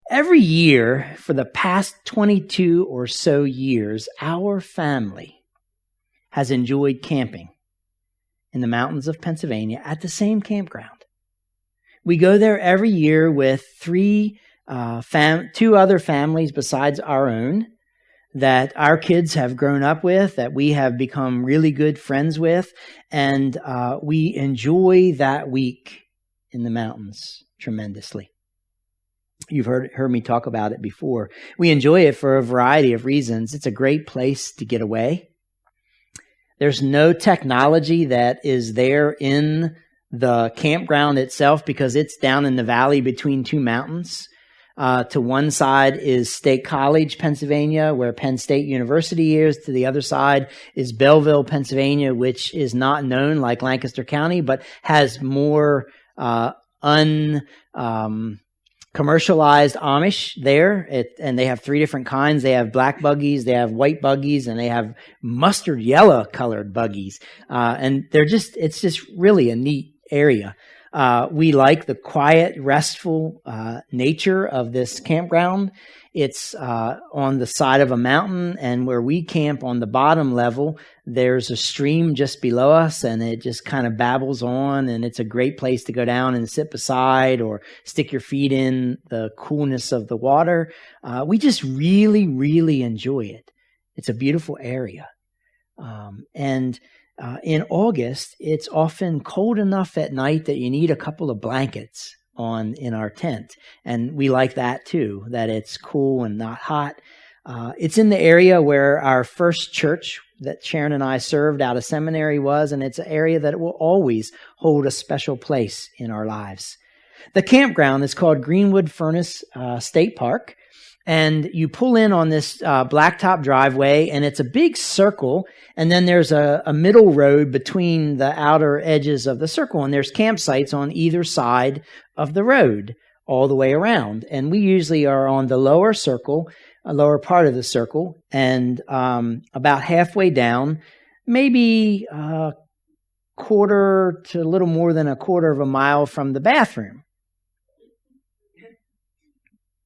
Every year for the past 22 or so years, our family has enjoyed camping in the mountains of Pennsylvania at the same campground. We go there every year with two other families besides our own that our kids have grown up with, that we have become really good friends with, and we enjoy that week in the mountains tremendously. You've heard me talk about it before. We enjoy it for a variety of reasons. It's a great place to get away. There's no technology that is there in the campground itself because it's down in the valley between two mountains. To one side is State College, Pennsylvania, where Penn State University is. To the other side is Belleville, Pennsylvania, which is not known like Lancaster County, but has more commercialized Amish there, and they have three different kinds. They have black buggies, they have white buggies, and they have mustard yellow colored buggies. And it's just really a neat area. We like the quiet, restful nature of this campground. It's on the side of a mountain, and where we camp on the bottom level, there's a stream just below us, and it just kind of babbles on, and it's a great place to go down and sit beside or stick your feet in the coolness of the water. We just really, really enjoy it. It's a beautiful area. In August, it's often cold enough at night that you need a couple of blankets in our tent. And we like that too, that it's cool and not hot. It's in the area where our first church that Sharon and I served out of seminary was, and it's an area that will always hold a special place in our lives. The campground is called Greenwood Furnace State Park, and you pull in on this blacktop driveway, and it's a big circle, and then there's a middle road between the outer edges of the circle, and there's campsites on either side of the road all the way around. And we usually are on the lower part of the circle, and about halfway down, maybe a quarter to a little more than a quarter of a mile from the bathroom.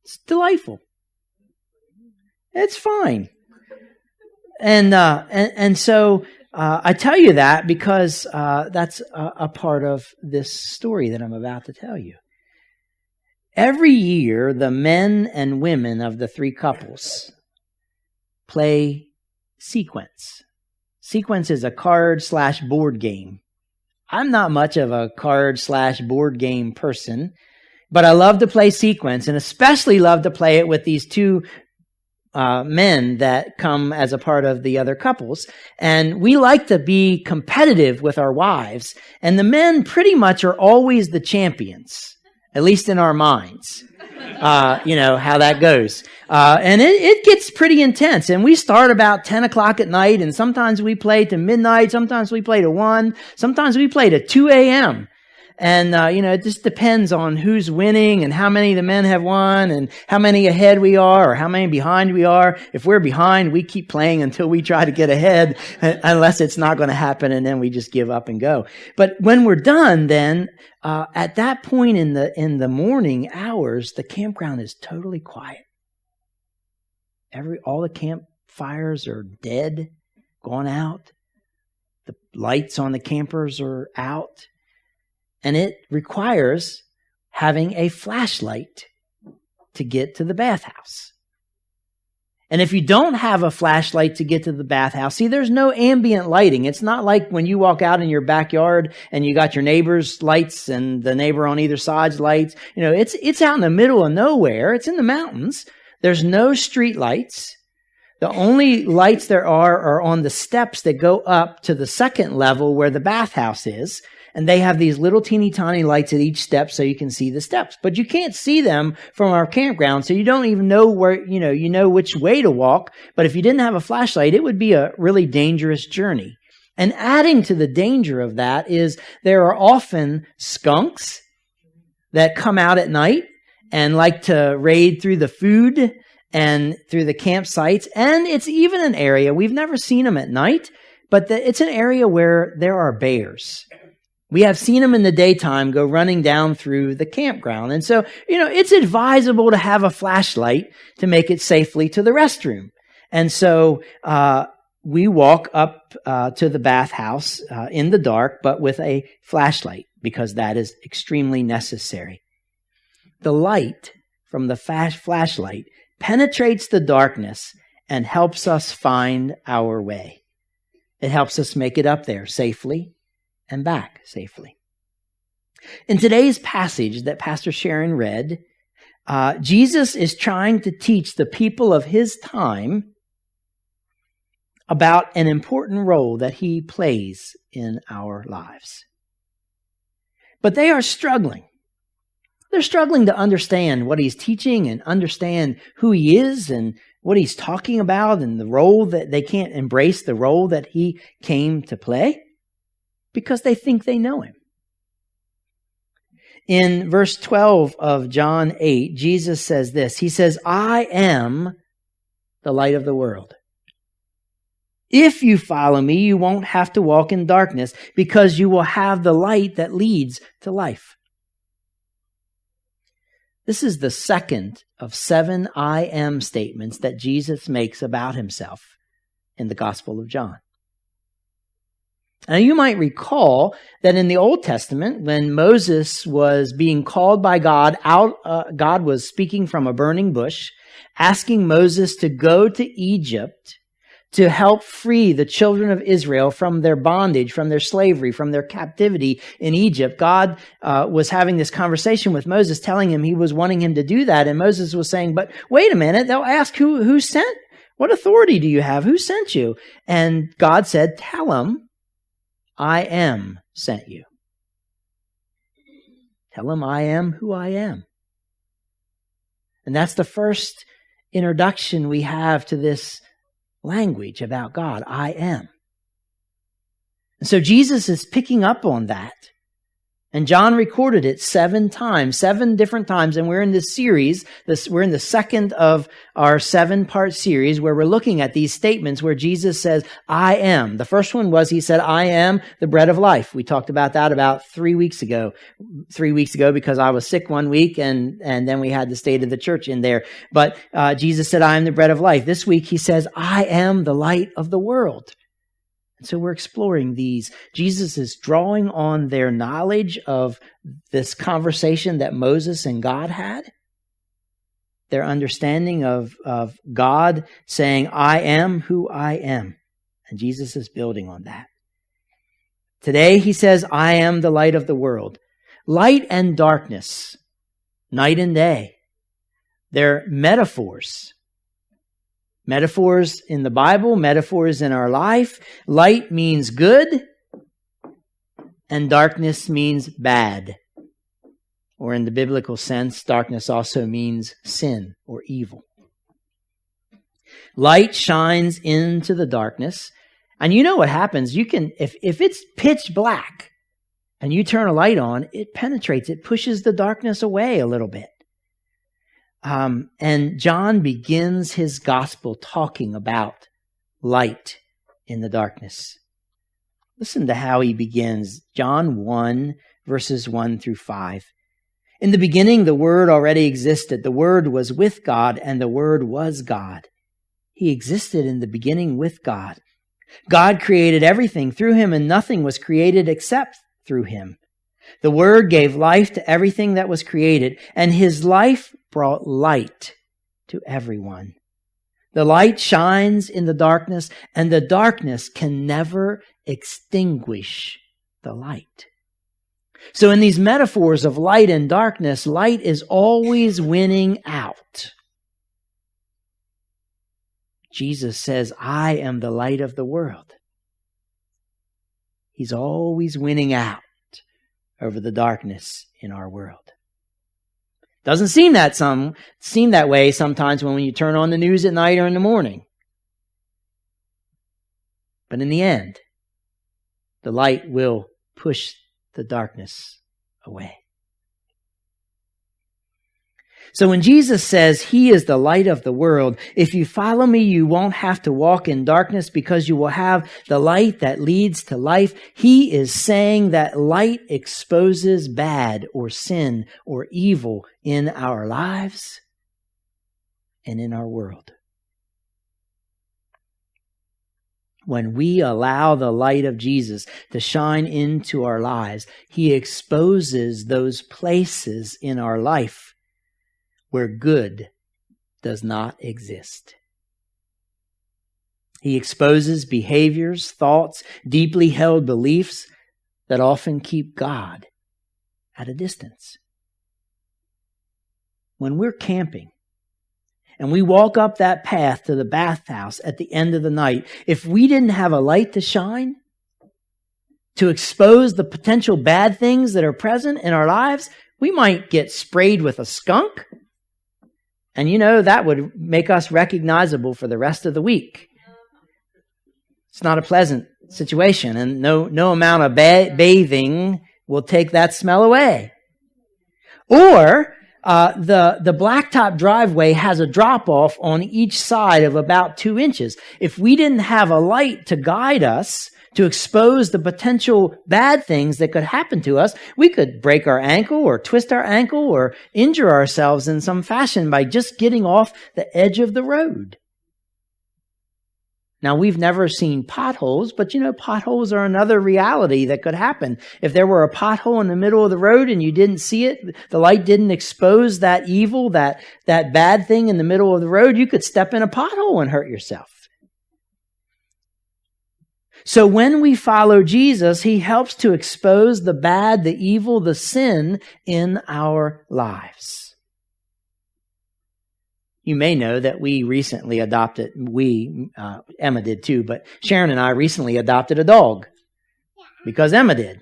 It's delightful. It's fine. And so I tell you that because that's a part of this story that I'm about to tell you. Every year, the men and women of the three couples play Sequence. Sequence is a card/board game. I'm not much of a card/board game person, but I love to play Sequence, and especially love to play it with these two men that come as a part of the other couples. And we like to be competitive with our wives, and the men pretty much are always the champions, at least in our minds. You know how that goes. And it gets pretty intense. And we start about 10 o'clock at night, and sometimes we play to midnight, sometimes we play to 1, sometimes we play to 2 a.m. And, it just depends on who's winning and how many the men have won and how many ahead we are or how many behind we are. If we're behind, we keep playing until we try to get ahead, unless it's not going to happen, and then we just give up and go. But when we're done, then, at that point in the morning hours, the campground is totally quiet. All the campfires are dead, gone out. The lights on the campers are out. And it requires having a flashlight to get to the bathhouse. And if you don't have a flashlight to get to the bathhouse, see, there's no ambient lighting. It's not like when you walk out in your backyard and you got your neighbor's lights and the neighbor on either side's lights. It's out in the middle of nowhere. It's in the mountains. There's no street lights. The only lights there are on the steps that go up to the second level where the bathhouse is. And they have these little teeny tiny lights at each step so you can see the steps. But you can't see them from our campground, so you don't even know where, you know which way to walk. But if you didn't have a flashlight, it would be a really dangerous journey. And adding to the danger of that is there are often skunks that come out at night and like to raid through the food and through the campsites. And it's even an area, we've never seen them at night, but it's an area where there are bears. We have seen them in the daytime go running down through the campground. And so, it's advisable to have a flashlight to make it safely to the restroom. And so, we walk up to the bathhouse in the dark, but with a flashlight, because that is extremely necessary. The light from the flashlight penetrates the darkness and helps us find our way. It helps us make it up there safely and back safely. In today's passage that Pastor Sharon read, Jesus is trying to teach the people of his time about an important role that he plays in our lives. But they are struggling. They're struggling to understand what he's teaching and understand who he is and what he's talking about and the role that they can't embrace the role that he came to play because they think they know him. In verse 12 of John 8, Jesus says this. He says, "I am the light of the world. If you follow me, you won't have to walk in darkness because you will have the light that leads to life." This is the second of 7 I am statements that Jesus makes about himself in the Gospel of John. Now, you might recall that in the Old Testament, when Moses was being called by God out, God was speaking from a burning bush, asking Moses to go to Egypt to help free the children of Israel from their bondage, from their slavery, from their captivity in Egypt. God was having this conversation with Moses, telling him he was wanting him to do that. And Moses was saying, but wait a minute, they'll ask who sent? What authority do you have? Who sent you? And God said, tell them, I am sent you. Tell them I am who I am. And that's the first introduction we have to this language about God. I am. And so Jesus is picking up on that. And John recorded it 7 times, 7 different times. And we're in this series, we're in the second of our 7-part series where we're looking at these statements where Jesus says, I am. The first one was, he said, I am the bread of life. We talked about that about 3 weeks ago. 3 weeks ago because I was sick one week and then we had the state of the church in there. But Jesus said, I am the bread of life. This week he says, I am the light of the world. And so we're exploring these. Jesus is drawing on their knowledge of this conversation that Moses and God had. Their understanding of God saying, I am who I am. And Jesus is building on that. Today he says, I am the light of the world. Light and darkness, night and day. They're metaphors. Metaphors in the Bible, metaphors in our life. Light means good, and darkness means bad. Or in the biblical sense, darkness also means sin or evil. Light shines into the darkness, and you know what happens. You can, if it's pitch black and you turn a light on, it penetrates, it pushes the darkness away a little bit. And John begins his gospel talking about light in the darkness. Listen to how he begins. John 1, verses 1 through 5. In the beginning, the Word already existed. The Word was with God, and the Word was God. He existed in the beginning with God. God created everything through him, and nothing was created except through him. The Word gave life to everything that was created, and his life brought light to everyone. The light shines in the darkness, and the darkness can never extinguish the light. So in these metaphors of light and darkness, light is always winning out. Jesus says, I am the light of the world. He's always winning out over the darkness in our world. Doesn't seem that way sometimes when you turn on the news at night or in the morning. But in the end, the light will push the darkness away. So when Jesus says he is the light of the world, if you follow me, you won't have to walk in darkness because you will have the light that leads to life. He is saying that light exposes bad or sin or evil in our lives and in our world. When we allow the light of Jesus to shine into our lives, he exposes those places in our life where good does not exist. He exposes behaviors, thoughts, deeply held beliefs that often keep God at a distance. When we're camping and we walk up that path to the bathhouse at the end of the night, if we didn't have a light to shine, to expose the potential bad things that are present in our lives, we might get sprayed with a skunk. And that would make us recognizable for the rest of the week. It's not a pleasant situation, and no amount of bathing will take that smell away. Or the blacktop driveway has a drop-off on each side of about 2 inches. If we didn't have a light to guide us, to expose the potential bad things that could happen to us, we could break our ankle or twist our ankle or injure ourselves in some fashion by just getting off the edge of the road. Now, we've never seen potholes, but potholes are another reality that could happen. If there were a pothole in the middle of the road and you didn't see it, the light didn't expose that evil, that bad thing in the middle of the road, you could step in a pothole and hurt yourself. So when we follow Jesus, he helps to expose the bad, the evil, the sin in our lives. You may know that we recently adopted, Emma did too, but Sharon and I recently adopted a dog because Emma did.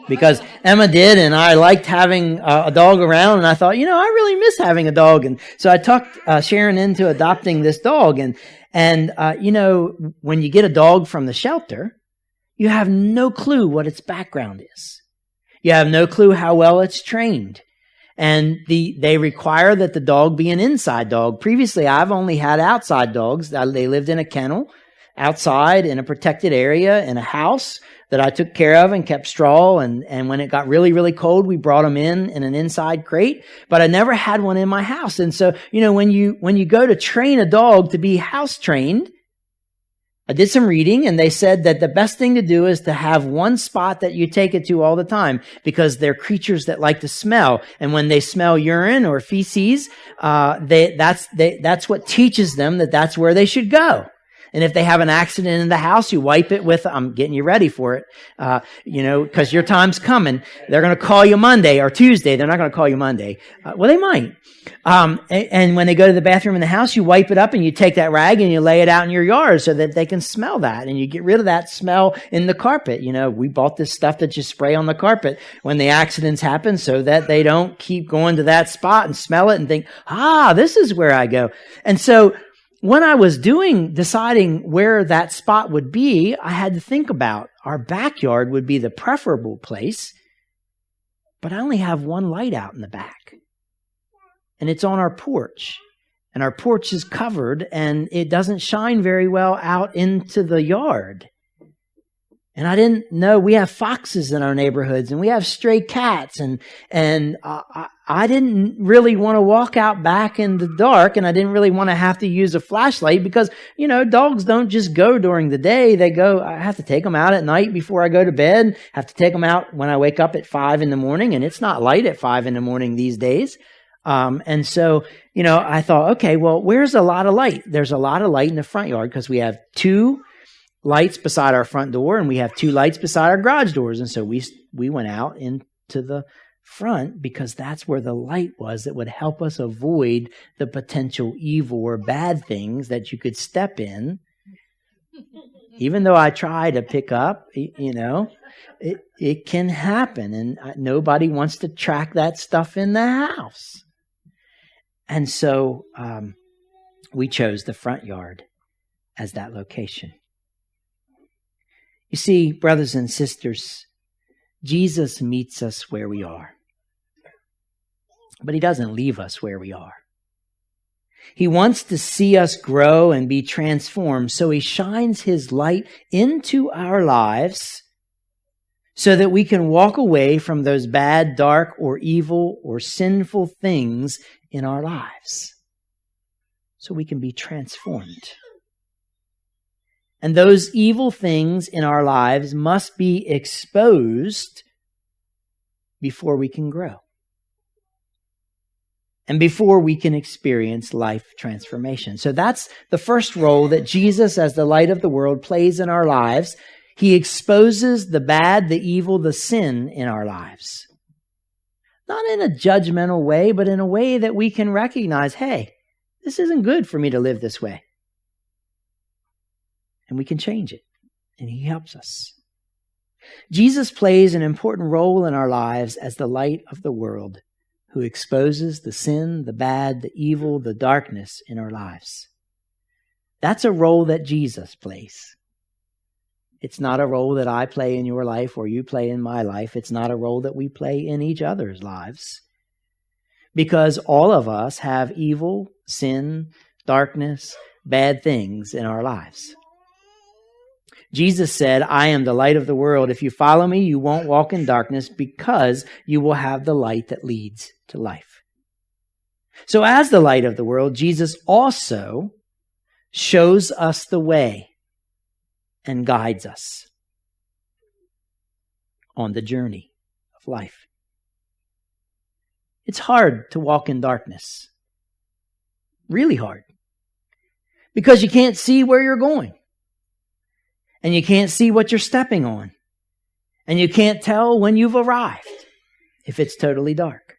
Because Emma did, and I liked having a dog around, and I thought, I really miss having a dog. And so I talked Sharon into adopting this dog. And when you get a dog from the shelter, you have no clue what its background is. You have no clue how well it's trained. And they require that the dog be an inside dog. Previously, I've only had outside dogs. They lived in a kennel, outside in a protected area, in a house that I took care of and kept straw. And when it got really, really cold, we brought them in an inside crate. But I never had one in my house. And so, when you go to train a dog to be house trained, I did some reading, and they said that the best thing to do is to have one spot that you take it to all the time, because they're creatures that like to smell. And when they smell urine or feces, that's what teaches them that that's where they should go. And if they have an accident in the house, you wipe it with, I'm getting you ready for it, because your time's coming. They're going to call you Monday or Tuesday. They're not going to call you Monday. Well, they might. And when they go to the bathroom in the house, you wipe it up and you take that rag and you lay it out in your yard so that they can smell that. And you get rid of that smell in the carpet. We bought this stuff that you spray on the carpet when the accidents happen so that they don't keep going to that spot and smell it and think, this is where I go. And so, when I was deciding where that spot would be, I had to think about our backyard would be the preferable place, but I only have one light out in the back, and it's on our porch, and our porch is covered, and it doesn't shine very well out into the yard. And I didn't know we have foxes in our neighborhoods, and we have stray cats, and I didn't really want to walk out back in the dark, and I didn't really want to have to use a flashlight because, dogs don't just go during the day. I have to take them out at night before I go to bed, have to take them out when I wake up at 5 a.m, and it's not light at 5 a.m. these days. And so, I thought, okay, well, where's a lot of light? There's a lot of light in the front yard because we have 2 lights beside our front door, and we have 2 lights beside our garage doors. And so we went out into the front because that's where the light was that would help us avoid the potential evil or bad things that you could step in. Even though I try to pick up, it can happen, and nobody wants to track that stuff in the house. And so we chose the front yard as that location. You see, brothers and sisters, Jesus meets us where we are. But he doesn't leave us where we are. He wants to see us grow and be transformed, so he shines his light into our lives so that we can walk away from those bad, dark, or evil, or sinful things in our lives. So we can be transformed. And those evil things in our lives must be exposed before we can grow. And before we can experience life transformation. So that's the first role that Jesus, as the light of the world, plays in our lives. He exposes the bad, the evil, the sin in our lives. Not in a judgmental way, but in a way that we can recognize, hey, this isn't good for me to live this way. And we can change it. And he helps us. Jesus plays an important role in our lives as the light of the world, who exposes the sin, the bad, the evil, the darkness in our lives. That's a role that Jesus plays. It's not a role that I play in your life or you play in my life. It's not a role that we play in each other's lives. Because all of us have evil, sin, darkness, bad things in our lives. Jesus said, I am the light of the world. If you follow me, you won't walk in darkness because you will have the light that leads to life. So as the light of the world, Jesus also shows us the way and guides us on the journey of life. It's hard to walk in darkness. Really hard. Because you can't see where you're going. And you can't see what you're stepping on. And you can't tell when you've arrived if it's totally dark.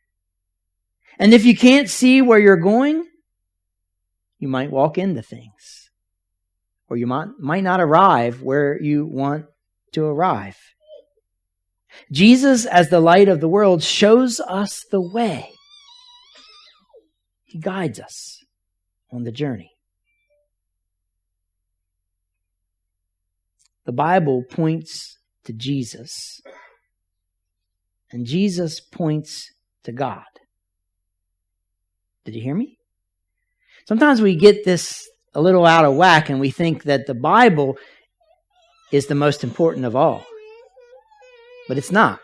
And if you can't see where you're going, you might walk into things. Or you might not arrive where you want to arrive. Jesus, as the light of the world, shows us the way. He guides us on the journey. The Bible points to Jesus, and Jesus points to God. Did you hear me? Sometimes we get this a little out of whack and we think that the Bible is the most important of all. But it's not.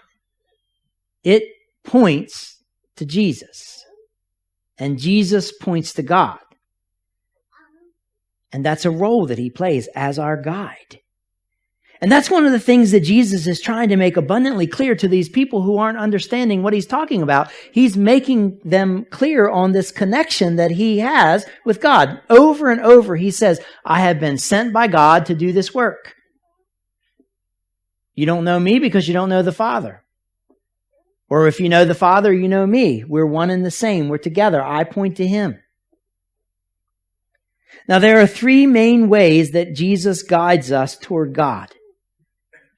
It points to Jesus, and Jesus points to God. And that's a role that he plays as our guide. And that's one of the things that Jesus is trying to make abundantly clear to these people who aren't understanding what he's talking about. He's making them clear on this connection that he has with God. Over and over, he says, I have been sent by God to do this work. You don't know me because you don't know the Father. Or if you know the Father, you know me. We're one and the same. We're together. I point to him. Now, there are three main ways that Jesus guides us toward God.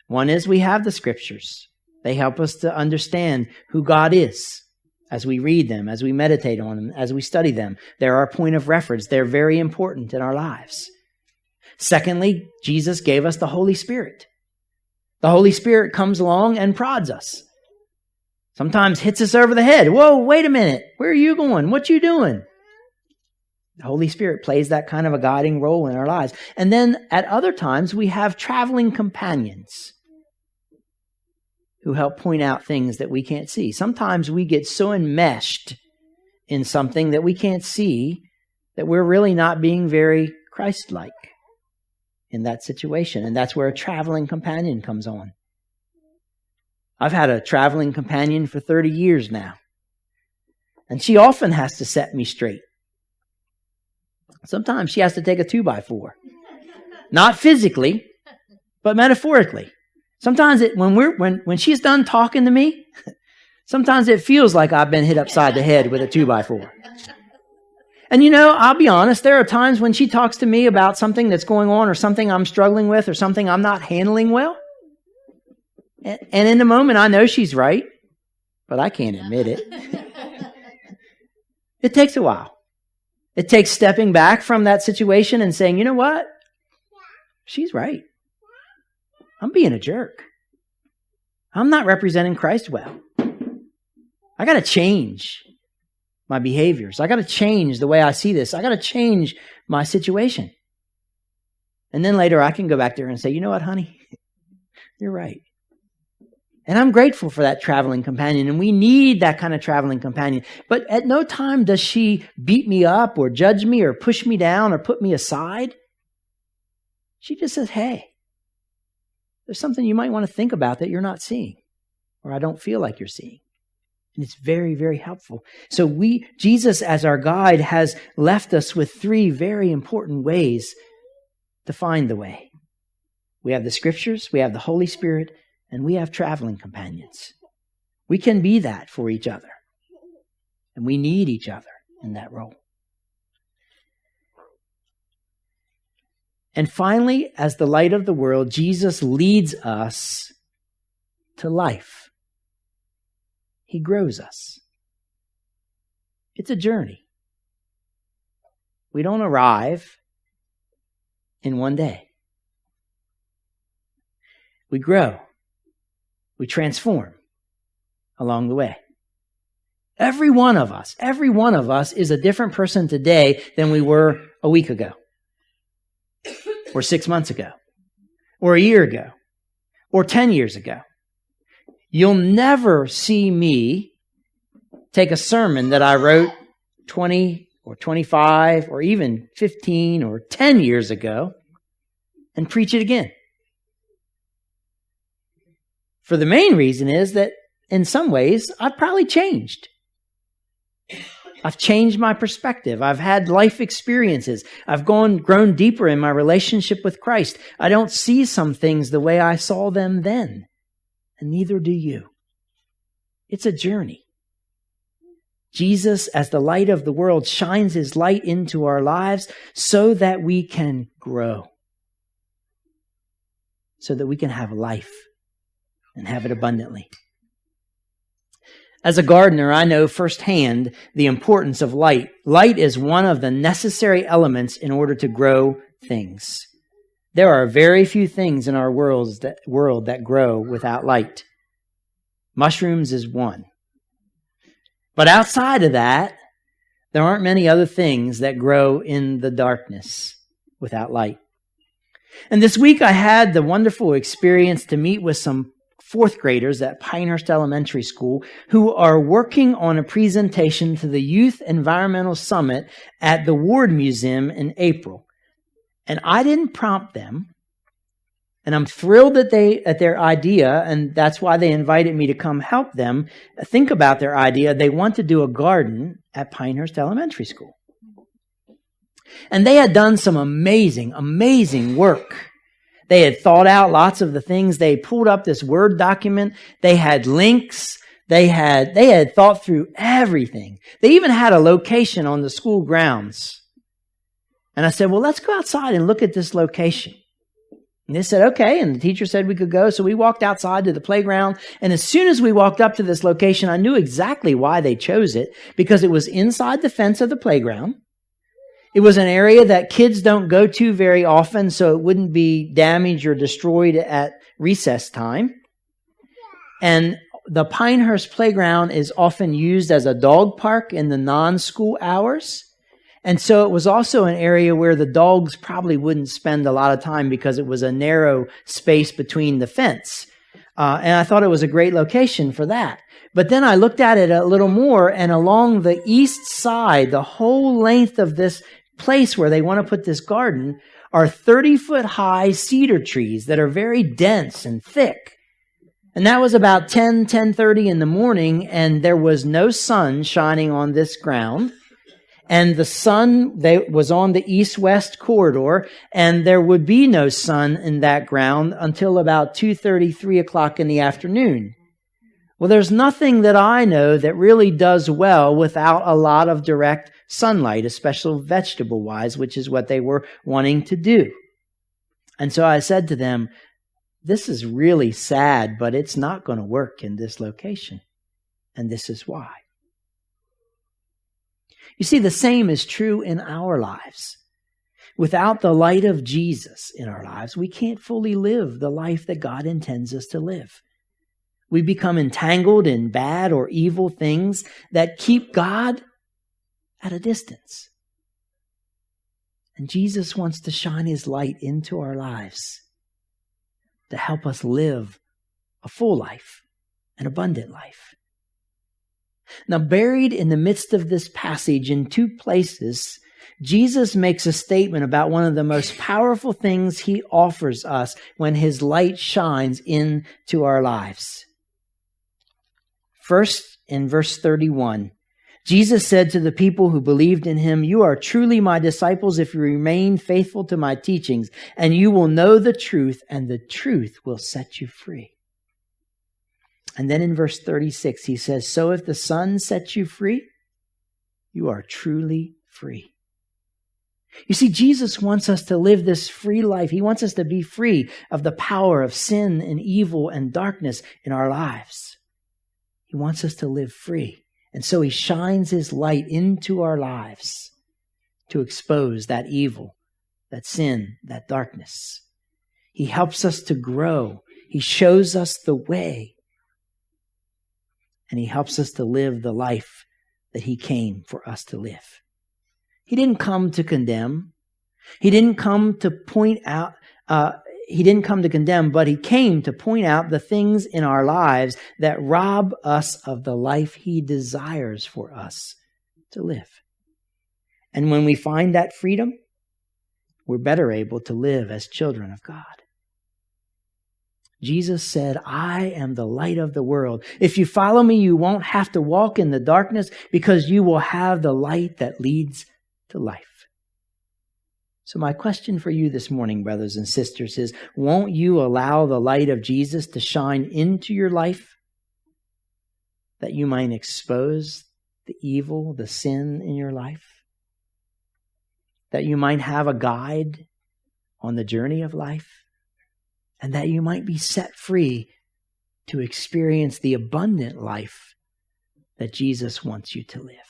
One is we have the scriptures. They help us to understand who God is as we read them, as we meditate on them, as we study them. They're our point of reference. They're very important in our lives. Secondly, Jesus gave us the Holy Spirit. The Holy Spirit comes along and prods us. Sometimes hits us over the head. Whoa, wait a minute. Where are you going? What you doing? The Holy Spirit plays that kind of a guiding role in our lives. And then at other times, we have traveling companions who help point out things that we can't see. Sometimes we get so enmeshed in something that we can't see that we're really not being very Christ-like in that situation. And that's where a traveling companion comes on. I've had a traveling companion for 30 years now. And she often has to set me straight. Sometimes she has to take a 2x4. Not physically, but metaphorically. Sometimes when she's done talking to me, sometimes it feels like I've been hit upside the head with a 2x4. And I'll be honest, there are times when she talks to me about something that's going on or something I'm struggling with or something I'm not handling well. And in the moment, I know she's right, but I can't admit it. It takes a while. It takes stepping back from that situation and saying, you know what? She's right. I'm being a jerk. I'm not representing Christ well. I got to change. my behaviors. I got to change the way I see this. I got to change my situation. And then later I can go back there and say, you know what, honey? You're right. And I'm grateful for that traveling companion, and we need that kind of traveling companion. But at no time does she beat me up or judge me or push me down or put me aside. She just says, hey, there's something you might want to think about that you're not seeing, or I don't feel like you're seeing. And it's very, very helpful. So Jesus as our guide has left us with 3 very important ways to find the way. We have the Scriptures, we have the Holy Spirit, and we have traveling companions. We can be that for each other. And we need each other in that role. And finally, as the light of the world, Jesus leads us to life. He grows us. It's a journey. We don't arrive in one day. We grow. We transform along the way. Every one of us is a different person today than we were a week ago, or 6 months ago, or a year ago, or 10 years ago. You'll never see me take a sermon that I wrote 20 or 25 or even 15 or 10 years ago and preach it again. For the main reason is that in some ways, I've probably changed. I've changed my perspective. I've had life experiences. I've grown deeper in my relationship with Christ. I don't see some things the way I saw them then, and neither do you. It's a journey. Jesus, as the light of the world, shines His light into our lives so that we can grow, so that we can have life and have it abundantly. As a gardener, I know firsthand the importance of light. Light is one of the necessary elements in order to grow things. There are very few things in our world that grow without light. Mushrooms is one. But outside of that, there aren't many other things that grow in the darkness without light. And this week I had the wonderful experience to meet with some 4th graders at Pinehurst Elementary School who are working on a presentation to the Youth Environmental Summit at the Ward Museum in April. And I didn't prompt them. And I'm thrilled at their idea, and that's why they invited me to come help them think about their idea. They want to do a garden at Pinehurst Elementary School. And they had done some amazing, amazing work. They had thought out lots of the things. They pulled up this Word document. They had links. They had thought through everything. They even had a location on the school grounds. And I said, well, let's go outside and look at this location. And they said, okay. And the teacher said we could go. So we walked outside to the playground. And as soon as we walked up to this location, I knew exactly why they chose it, because it was inside the fence of the playground. It was an area that kids don't go to very often, so it wouldn't be damaged or destroyed at recess time. And the Pinehurst playground is often used as a dog park in the non-school hours. And so it was also an area where the dogs probably wouldn't spend a lot of time because it was a narrow space between the fence. And I thought it was a great location for that. But then I looked at it a little more, and along the east side, the whole length of this place where they want to put this garden are 30-foot high cedar trees that are very dense and thick. And that was about 10:30 in the morning, and there was no sun shining on this ground. And the sun was on the east-west corridor, and there would be no sun in that ground until about 2:30, 3 o'clock in the afternoon. Well, there's nothing that I know that really does well without a lot of direct sunlight, especially vegetable-wise, which is what they were wanting to do. And so I said to them, this is really sad, but it's not going to work in this location. And this is why. You see, the same is true in our lives. Without the light of Jesus in our lives, we can't fully live the life that God intends us to live. We become entangled in bad or evil things that keep God at a distance. And Jesus wants to shine his light into our lives to help us live a full life, an abundant life. Now, buried in the midst of this passage in two places, Jesus makes a statement about one of the most powerful things he offers us when his light shines into our lives. First, in verse 31, Jesus said to the people who believed in him, "You are truly my disciples if you remain faithful to my teachings, and you will know the truth, and the truth will set you free." And then in verse 36, he says, "So if the Son sets you free, you are truly free." You see, Jesus wants us to live this free life. He wants us to be free of the power of sin and evil and darkness in our lives. He wants us to live free. And so he shines his light into our lives to expose that evil, that sin, that darkness. He helps us to grow. He shows us the way. And he helps us to live the life that he came for us to live. He didn't come to condemn. He didn't come to point out, he didn't come to condemn, but he came to point out the things in our lives that rob us of the life he desires for us to live. And when we find that freedom, we're better able to live as children of God. Jesus said, "I am the light of the world. If you follow me, you won't have to walk in the darkness because you will have the light that leads to life." So my question for you this morning, brothers and sisters, is won't you allow the light of Jesus to shine into your life that you might expose the evil, the sin in your life? That you might have a guide on the journey of life? And that you might be set free to experience the abundant life that Jesus wants you to live.